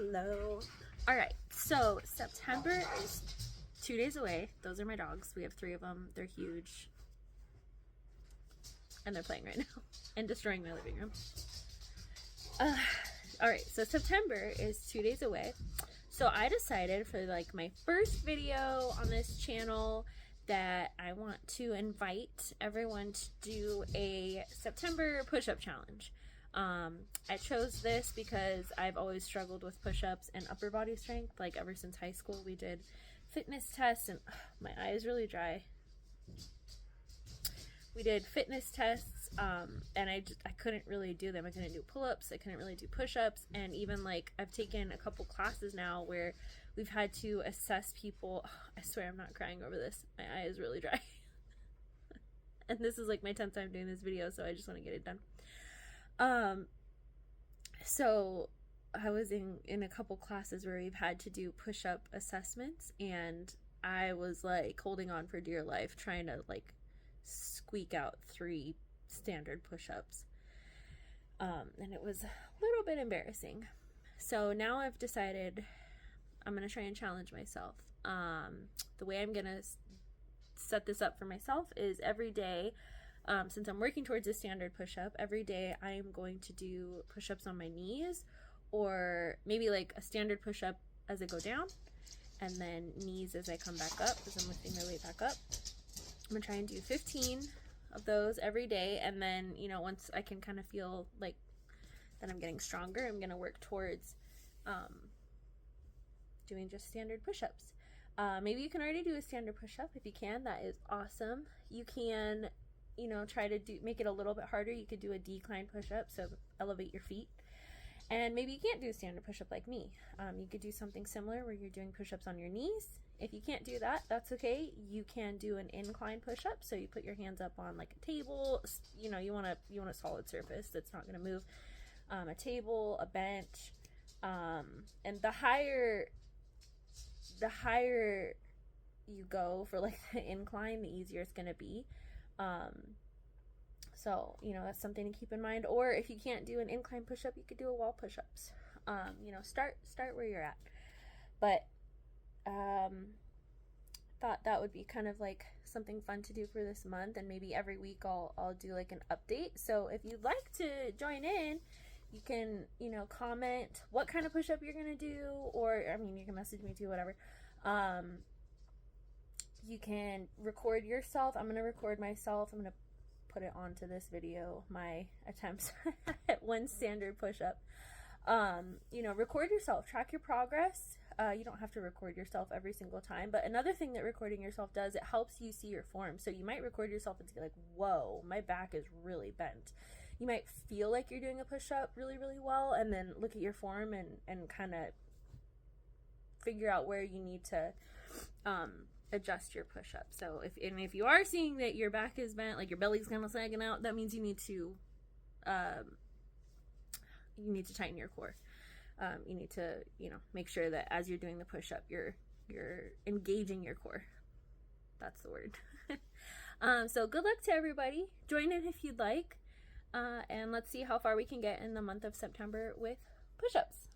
Hello. All right, so September is 2 days away. Those are my dogs. We have 3 of them. They're huge. And they're playing right now and destroying my living room. All right, so September is 2 days away. So I decided for like my first video on this channel that I want to invite everyone to do a September push-up challenge. I chose this because I've always struggled with push-ups and upper body strength. Like ever since high school, we did fitness tests and my eye is really dry. We did fitness tests and I couldn't really do them. I couldn't do pull-ups, I couldn't really do push-ups, and even like I've taken a couple classes now where we've had to assess people. I swear I'm not crying over this. My eye is really dry. And this is like my 10th time doing this video, so I just want to get it done. So I was in a couple classes where we've had to do push-up assessments, and I was like holding on for dear life trying to like squeak out 3 standard push-ups. And it was a little bit embarrassing. So now I've decided I'm going to try and challenge myself. The way I'm going to set this up for myself is every day, since I'm working towards a standard push-up, every day I am going to do push-ups on my knees, or maybe like a standard push-up as I go down, and then knees as I come back up, because I'm lifting my weight back up. I'm going to try and do 15 of those every day, and then, you know, once I can kind of feel like that I'm getting stronger, I'm going to work towards doing just standard push-ups. Maybe you can already do a standard push-up. If you can, that is awesome. You can, you know, try to make it a little bit harder. You could do a decline push-up, so elevate your feet. And maybe you can't do a standard push-up like me. You could do something similar where you're doing push-ups on your knees. If you can't do that, that's okay. You can do an incline push-up. So you put your hands up on like a table. You know, you want a solid surface that's not going to move. A table, a bench, and the higher you go for like the incline, the easier it's going to be. So, you know, that's something to keep in mind. Or if you can't do an incline push-up, you could do a wall push-ups. You know, start where you're at. But thought that would be kind of like something fun to do for this month, and maybe every week I'll do like an update. So if you'd like to join in, you can, you know, comment what kind of push-up you're gonna do, or I mean, you can message me too, whatever. You can record yourself. I'm gonna record myself. I'm gonna put it onto this video, my attempts at one standard push-up. You know, record yourself, track your progress. You don't have to record yourself every single time, but another thing that recording yourself does, it helps you see your form. So you might record yourself and be like, whoa, my back is really bent. You might feel like you're doing a push-up really, really well, and then look at your form and kind of figure out where you need to adjust your push-up. So if you are seeing that your back is bent, like your belly's kind of sagging out, that means you need to tighten your core. You need to, you know, make sure that as you're doing the push-up, you're engaging your core. That's the word. So good luck to everybody. Join in if you'd like. And let's see how far we can get in the month of September with push-ups.